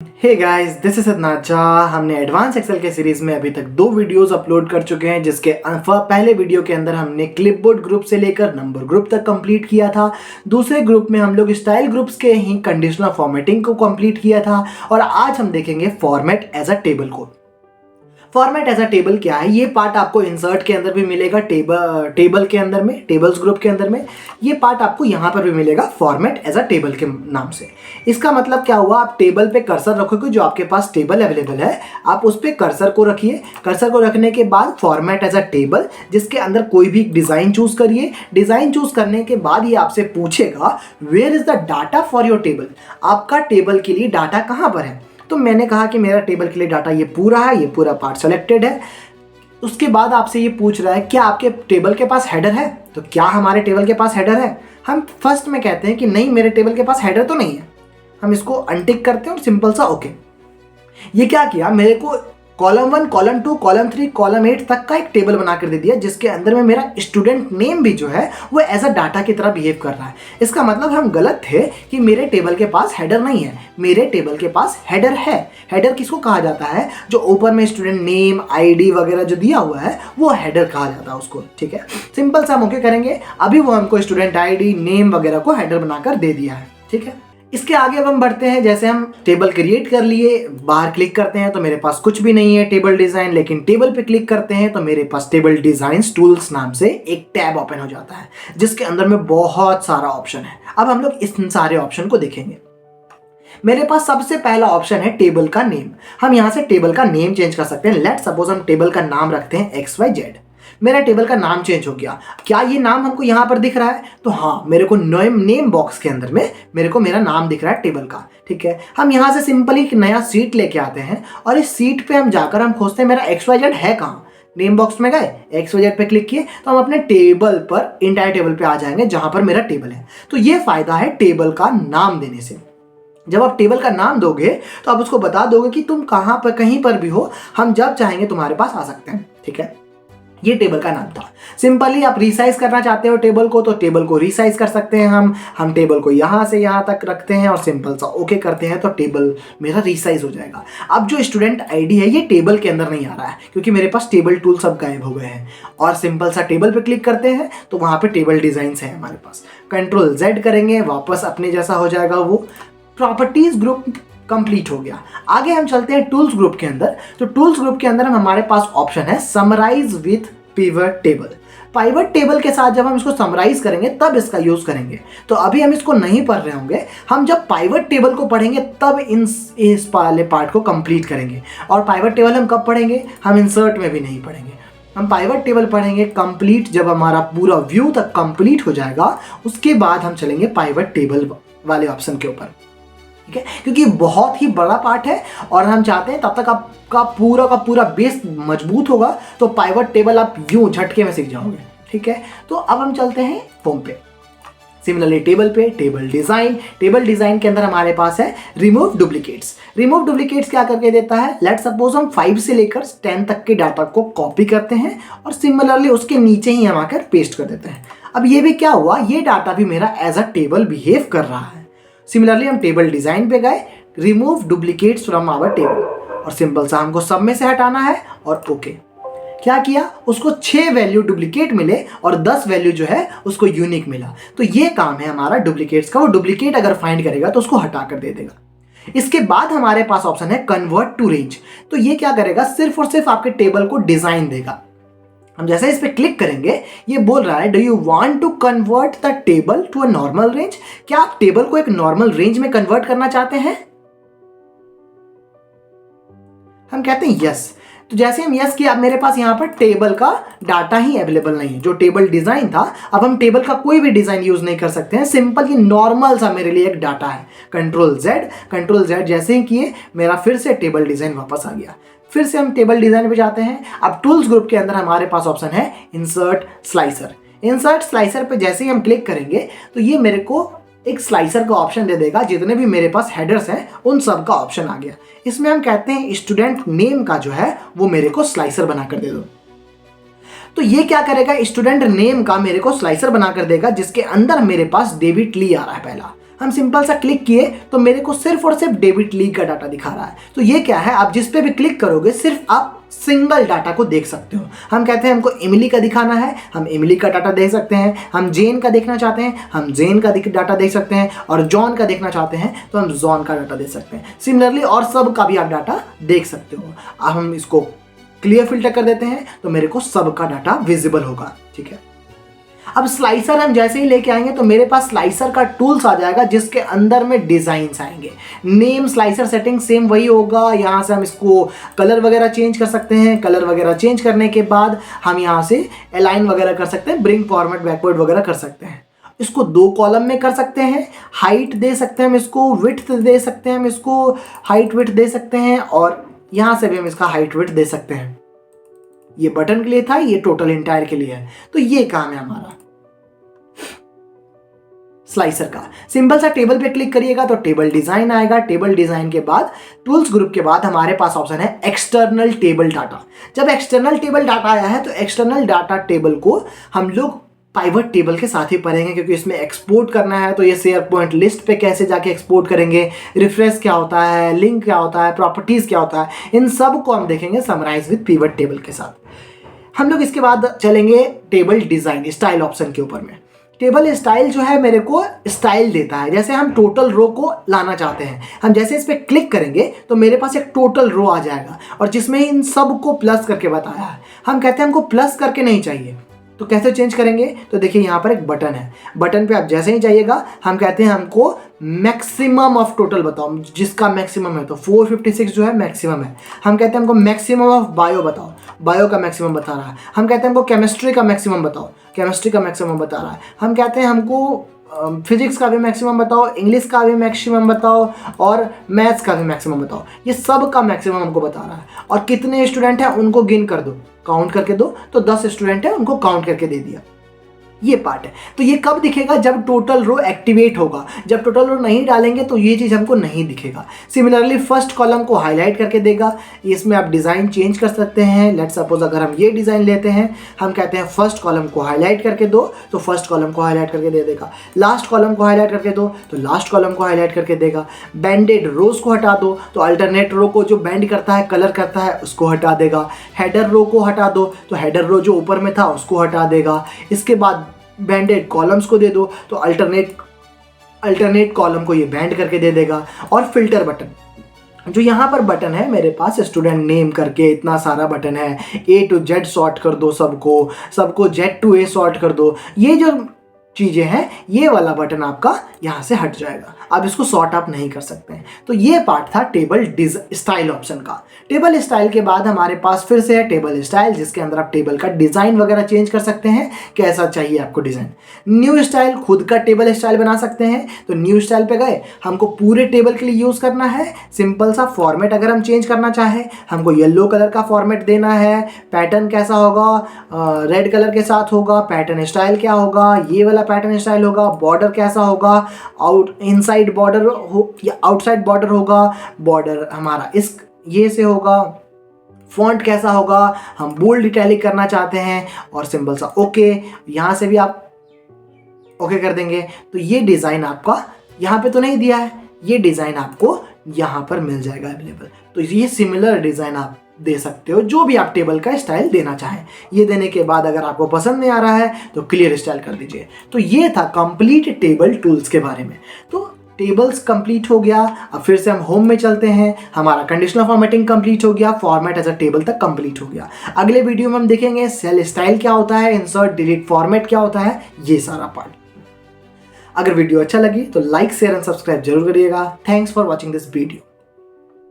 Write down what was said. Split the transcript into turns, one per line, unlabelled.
Hey guys, this is Siddhnath Jha. हमने advance Excel के series में अभी तक 2 वीडियोस अपलोड कर चुके हैं, जिसके पहले वीडियो के अंदर हमने क्लिपबोर्ड ग्रुप से लेकर नंबर ग्रुप तक कंप्लीट किया था। दूसरे ग्रुप में हम लोग स्टाइल ग्रुप्स के ही कंडीशनल फॉर्मेटिंग को कंप्लीट किया था और आज हम देखेंगे फॉर्मेट एज अ टेबल को। फॉर्मेट एज अ टेबल क्या है, ये पार्ट आपको इंसर्ट के अंदर भी मिलेगा, टेबल के अंदर में, टेबल्स ग्रुप के अंदर में। ये पार्ट आपको यहाँ पर भी मिलेगा फॉर्मेट एज अ टेबल के नाम से। इसका मतलब क्या हुआ, आप टेबल पे कर्सर रखोगे, जो आपके पास टेबल अवेलेबल है आप उस पर कर्सर को रखिए। कर्सर को रखने के बाद फॉर्मेट एज अ टेबल, जिसके अंदर कोई भी डिज़ाइन चूज करिए। डिज़ाइन चूज करने के बाद ये आपसे पूछेगा where is the data for your table, आपका टेबल के लिए डाटा कहाँ पर है। तो मैंने कहा कि मेरा टेबल के लिए डाटा ये पूरा है, ये पूरा पार्ट सेलेक्टेड है। उसके बाद आपसे ये पूछ रहा है क्या आपके टेबल के पास हेडर है। तो क्या हमारे टेबल के पास हेडर है? हम फर्स्ट में कहते हैं कि नहीं, मेरे टेबल के पास हेडर तो नहीं है। हम इसको अनटिक करते हैं और सिंपल सा ओके। ये क्या किया, मेरे को कॉलम 1, कॉलम 2, कॉलम 3, कॉलम 8 तक का एक टेबल बना कर दे दिया, जिसके अंदर में मेरा स्टूडेंट नेम भी जो है वो एज अ डाटा की तरह बिहेव कर रहा है। इसका मतलब हम गलत थे कि मेरे टेबल के पास हेडर नहीं है। मेरे टेबल के पास हेडर है। हेडर किसको कहा जाता है? जो ऊपर में स्टूडेंट नेम, आईडी वगैरह जो दिया हुआ है वो हेडर कहा जाता है उसको। ठीक है, सिंपल सा हम ओके करेंगे। अभी वो हमको स्टूडेंट आईडी, नेम वगैरह को हेडर बनाकर दे दिया है। ठीक है, इसके आगे अब हम बढ़ते हैं। जैसे हम टेबल क्रिएट कर लिए, बाहर क्लिक करते हैं तो मेरे पास कुछ भी नहीं है टेबल डिजाइन, लेकिन टेबल पे क्लिक करते हैं तो मेरे पास टेबल डिजाइन टूल्स नाम से एक टैब ओपन हो जाता है, जिसके अंदर में बहुत सारा ऑप्शन है। अब हम लोग इस सारे ऑप्शन को देखेंगे। मेरे पास सबसे पहला ऑप्शन है टेबल का नेम। हम यहाँ से टेबल का नेम चेंज कर सकते हैं। लेट सपोज हम टेबल का नाम रखते हैं XYZ। मेरा टेबल का नाम चेंज हो गया। क्या ये नाम हमको यहाँ पर दिख रहा है? तो हाँ, मेरे को नेम बॉक्स के अंदर में मेरे को मेरा नाम दिख रहा है टेबल का। ठीक है, हम यहाँ से सिंपली एक नया सीट लेके आते हैं और इस सीट पे हम जाकर हम खोजते हैं मेरा XYZ है कहाँ। नेम बॉक्स में गए, XYZ पे क्लिक किए तो हम अपने टेबल पर, इंटायर टेबल पे आ जाएंगे जहां पर मेरा टेबल है। तो ये फायदा है टेबल का नाम देने से। जब आप टेबल का नाम दोगे तो आप उसको बता दोगे कि तुम कहाँ पर, कहीं पर भी हो, हम जब चाहेंगे तुम्हारे पास आ सकते हैं। ठीक है, ये टेबल का नाम था। सिंपली आप रिसाइज करना चाहते हो टेबल को तो टेबल को रिसाइज कर सकते हैं। हम टेबल को यहाँ से यहाँ तक रखते हैं और सिंपल सा ओके करते हैं तो टेबल मेरा रिसाइज हो जाएगा। अब जो स्टूडेंट आईडी है ये टेबल के अंदर नहीं आ रहा है, क्योंकि मेरे पास टेबल टूल सब गायब हो गए हैं। और सिंपल सा टेबल पे क्लिक करते हैं तो वहाँ पे टेबल डिजाइंस है हमारे पास। Ctrl Z करेंगे, वापस अपने जैसा हो जाएगा वो। प्रॉपर्टीज ग्रुप कंप्लीट हो गया। आगे हम चलते हैं टूल्स ग्रुप के अंदर। तो टूल्स ग्रुप के अंदर हमारे पास ऑप्शन है summarize with pivot table. Pivot table के साथ जब हम इसको समराइज करेंगे तब इसका यूज करेंगे। तो अभी हम इसको नहीं पढ़ रहे होंगे, हम जब पिवट टेबल को पढ़ेंगे तब इस वाले पार्ट को कंप्लीट करेंगे। और पिवट टेबल हम कब पढ़ेंगे? हम इंसर्ट में भी नहीं पढ़ेंगे, हम पिवट टेबल पढ़ेंगे कंप्लीट जब हमारा पूरा व्यू तक कंप्लीट हो जाएगा। उसके बाद हम चलेंगे पिवट टेबल वाले ऑप्शन के ऊपर। ठीक है, क्योंकि बहुत ही बड़ा पार्ट है और हम चाहते हैं तब तक आपका पूरा का पूरा बेस मजबूत होगा, तो पिवट टेबल आप यूं झटके में सीख जाओगे। ठीक है, तो अब हम चलते हैं होम पे। सिमिलरली टेबल पे टेबल डिजाइन के अंदर हमारे पास है रिमूव डुप्लीकेट्स। रिमूव डुप्लीकेट्स क्या करके देता है? लेट सपोज हम 5 से लेकर 10 तक के डाटा को कॉपी करते हैं और सिमिलरली उसके नीचे ही हम आकर पेस्ट कर देते हैं। अब ये भी क्या हुआ, ये डाटा भी मेरा एज अ टेबल बिहेव कर रहा है। सिमिलरली हम टेबल डिजाइन पे गए, remove duplicates from our table, और सिंपल सा हमको सब में से हटाना है और ओके। क्या किया, उसको 6 वैल्यू डुप्लीकेट मिले और 10 वैल्यू जो है उसको यूनिक मिला। तो ये काम है हमारा डुप्लीकेट्स का। वो डुप्लीकेट अगर फाइंड करेगा तो उसको हटा कर दे देगा। इसके बाद हमारे पास ऑप्शन है कन्वर्ट टू रेंज। तो ये क्या करेगा, सिर्फ और सिर्फ आपके टेबल को डिजाइन देगा। हम जैसे इस पे क्लिक करेंगे ये बोल रहा है do you want to convert the table to a normal range. क्या आप टेबल को एक नॉर्मल रेंज में कन्वर्ट करना चाहते हैं? हम कहते हैं यस। तो जैसे हम यस किया, अब मेरे पास यहाँ पर टेबल का डाटा ही अवेलेबल नहीं है। जो टेबल डिजाइन था, अब हम टेबल का कोई भी डिजाइन यूज नहीं कर सकते हैं। सिंपल ये नॉर्मल सा मेरे लिए एक डाटा है। Ctrl Z जैसे ही किए मेरा फिर से टेबल डिजाइन वापस आ गया। फिर से हम टेबल डिजाइन पे जाते हैं। अब टूल्स ग्रुप के अंदर हमारे पास ऑप्शन है इंसर्ट स्लाइसर। इंसर्ट स्लाइसर पे जैसे ही हम क्लिक करेंगे तो ये मेरे को एक स्लाइसर का ऑप्शन दे देगा। जितने भी मेरे पास हेडर्स हैं उन सब का ऑप्शन आ गया। इसमें हम कहते हैं स्टूडेंट नेम का जो है वो मेरे को स्लाइसर बनाकर दे दो। तो ये क्या करेगा, स्टूडेंट नेम का मेरे को स्लाइसर बनाकर देगा, जिसके अंदर मेरे पास डेविड ली आ रहा है पहला। हम सिंपल सा क्लिक किए तो मेरे को सिर्फ और सिर्फ डेबिट लीग का डाटा दिखा रहा है। तो ये क्या है, आप जिस पे भी क्लिक करोगे सिर्फ आप सिंगल डाटा को देख सकते हो। हम कहते हैं हमको इमली का दिखाना है, हम इमली का डाटा देख सकते हैं। हम जेन का देखना चाहते हैं, हम जेन का डाटा देख सकते हैं। और जॉन का देखना चाहते हैं तो हम जॉन का डाटा देख सकते हैं। सिमिलरली और सब का भी आप डाटा देख सकते हो। अब हम इसको क्लियर फिल्टर कर देते हैं तो मेरे को सब का डाटा विजिबल होगा। ठीक है, अब स्लाइसर हम जैसे ही लेके आएंगे तो मेरे पास स्लाइसर का टूल्स आ जाएगा जिसके अंदर में डिजाइन्स आएंगे। नेम स्लाइसर सेटिंग सेम वही होगा। यहाँ से हम इसको कलर वगैरह चेंज कर सकते हैं। कलर वगैरह चेंज करने के बाद हम यहाँ से अलाइन वगैरह कर सकते हैं, ब्रिंग फॉर्मेट बैकवर्ड वगैरह कर सकते हैं। इसको 2 कॉलम में कर सकते हैं। हाइट दे सकते हैं हम इसको, विड्थ दे सकते हैं हम इसको, हाइट विड्थ दे सकते हैं। और यहाँ से भी हम इसका हाइट विड्थ दे सकते हैं। ये बटन के लिए था, ये टोटल इंटायर के लिए है। तो ये काम है हमारा स्लाइसर का। सिंपल सा टेबल पे क्लिक करिएगा तो टेबल डिजाइन आएगा। टेबल डिजाइन के बाद टूल्स ग्रुप के बाद हमारे पास ऑप्शन है एक्सटर्नल टेबल डाटा। जब एक्सटर्नल टेबल डाटा आया है तो एक्सटर्नल डाटा टेबल को हम लोग पाइवट टेबल के साथ ही पढ़ेंगे, क्योंकि इसमें एक्सपोर्ट करना है। तो ये शेयर पॉइंट लिस्ट पे कैसे जाके एक्सपोर्ट करेंगे, रिफ्रेश क्या होता है, लिंक क्या होता है, प्रॉपर्टीज क्या होता है, इन सब को हम देखेंगे समराइज विद पिवट टेबल के साथ। हम लोग इसके बाद चलेंगे टेबल डिजाइन स्टाइल ऑप्शन के ऊपर में। टेबल स्टाइल जो है मेरे को स्टाइल देता है। जैसे हम टोटल रो को लाना चाहते हैं, हम जैसे इस पर क्लिक करेंगे तो मेरे पास एक टोटल रो आ जाएगा और जिसमें इन सब को प्लस करके बताया है। हम कहते हैं हमको प्लस करके नहीं चाहिए, तो कैसे चेंज करेंगे? तो देखिए यहाँ पर एक बटन है, बटन पे आप जैसे ही जाइएगा हम कहते हैं हमको मैक्सिमम ऑफ टोटल बताओ, जिसका मैक्सिमम है। तो 456 जो है मैक्सिमम है। हम कहते हैं हमको मैक्सिमम ऑफ बायो बताओ, बायो का मैक्सिमम बता रहा है। हम कहते हैं हमको केमिस्ट्री का मैक्सिमम बताओ, केमिस्ट्री का मैक्सिमम बता रहा है। हम कहते हैं हमको फिजिक्स का भी मैक्सिमम बताओ, इंग्लिश का भी मैक्सिमम बताओ और मैथ्स का भी मैक्सिमम बताओ। ये सब का मैक्सिमम हमको बता रहा है। और कितने स्टूडेंट हैं उनको गिन कर दो, काउंट करके दो। तो 10 स्टूडेंट हैं उनको काउंट करके दे दिया। ये पार्ट है। तो ये कब दिखेगा? जब टोटल रो एक्टिवेट होगा। जब टोटल रो नहीं डालेंगे तो ये चीज़ हमको नहीं दिखेगा। सिमिलरली फर्स्ट कॉलम को हाईलाइट करके देगा। इसमें आप डिज़ाइन चेंज कर सकते हैं। लेट्स सपोज अगर हम ये डिज़ाइन लेते हैं, हम कहते हैं फर्स्ट कॉलम को हाईलाइट करके दो, तो फर्स्ट कॉलम को हाईलाइट करके दे देगा। लास्ट कॉलम को हाईलाइट करके दो तो लास्ट कॉलम को हाईलाइट करके देगा। बैंडेड रोज को हटा दो तो अल्टरनेट रो को जो बैंड करता है, कलर करता है, उसको हटा देगा। हेडर रो को हटा दो तो हेडर रो जो ऊपर में था उसको हटा देगा। इसके बाद बैंडेड कॉलम्स को दे दो तो अल्टरनेट कॉलम को ये बैंड करके दे देगा। और फिल्टर बटन, जो यहाँ पर बटन है मेरे पास स्टूडेंट नेम करके इतना सारा बटन है। A to Z सॉर्ट कर दो, सबको Z to A सॉर्ट कर दो। ये जो चीज़ें हैं, ये वाला बटन आपका यहाँ से हट जाएगा। आप इसको सॉर्ट अप नहीं कर सकते हैं। तो ये पार्ट था टेबल स्टाइल ऑप्शन का। टेबल स्टाइल के बाद हमारे पास फिर से है टेबल स्टाइल, जिसके अंदर आप टेबल का डिज़ाइन वगैरह चेंज कर सकते हैं, कैसा चाहिए आपको डिज़ाइन। न्यू स्टाइल, खुद का टेबल स्टाइल बना सकते हैं। तो न्यू स्टाइल पे गए, हमको पूरे टेबल के लिए यूज़ करना है। सिंपल सा फॉर्मेट अगर हम चेंज करना चाहें, हमको येलो कलर का फॉर्मेट देना है। पैटर्न कैसा होगा? रेड कलर के साथ होगा। पैटर्न स्टाइल क्या होगा? ये वाला पैटर्न स्टाइल होगा। बॉर्डर कैसा होगा? इनसाइड बॉर्डर हो या आउटसाइड बॉर्डर होगा। बॉर्डर हमारा इस ये से होगा। फॉन्ट कैसा होगा? हम बोल्ड इटैलिक करना चाहते हैं। और सिंपल सा ओके, यहाँ से भी आप ओके कर देंगे। तो ये डिज़ाइन आपका यहाँ पे तो नहीं दिया है, ये डिज़ाइन आपको यहाँ पर मिल जाएगा अवेलेबल। तो ये सिमिलर डिज़ाइन आप दे सकते हो, जो भी आप टेबल का स्टाइल देना चाहें। ये देने के बाद अगर आपको पसंद नहीं आ रहा है तो क्लियर स्टाइल कर दीजिए। तो ये था कंप्लीट टेबल टूल्स के बारे में। तो टेबल्स कंप्लीट हो गया। अब फिर से हम होम में चलते हैं। हमारा कंडीशनल फॉर्मेटिंग कंप्लीट हो गया, फॉर्मेट एज अ टेबल तक कंप्लीट हो गया। अगले वीडियो में हम देखेंगे सेल स्टाइल क्या होता है, इंसर्ट डिलीट फॉर्मेट क्या होता है, ये सारा पार्ट। अगर वीडियो अच्छा लगी तो लाइक शेयर एंड सब्सक्राइब जरूर करिएगा। Thanks for watching this video.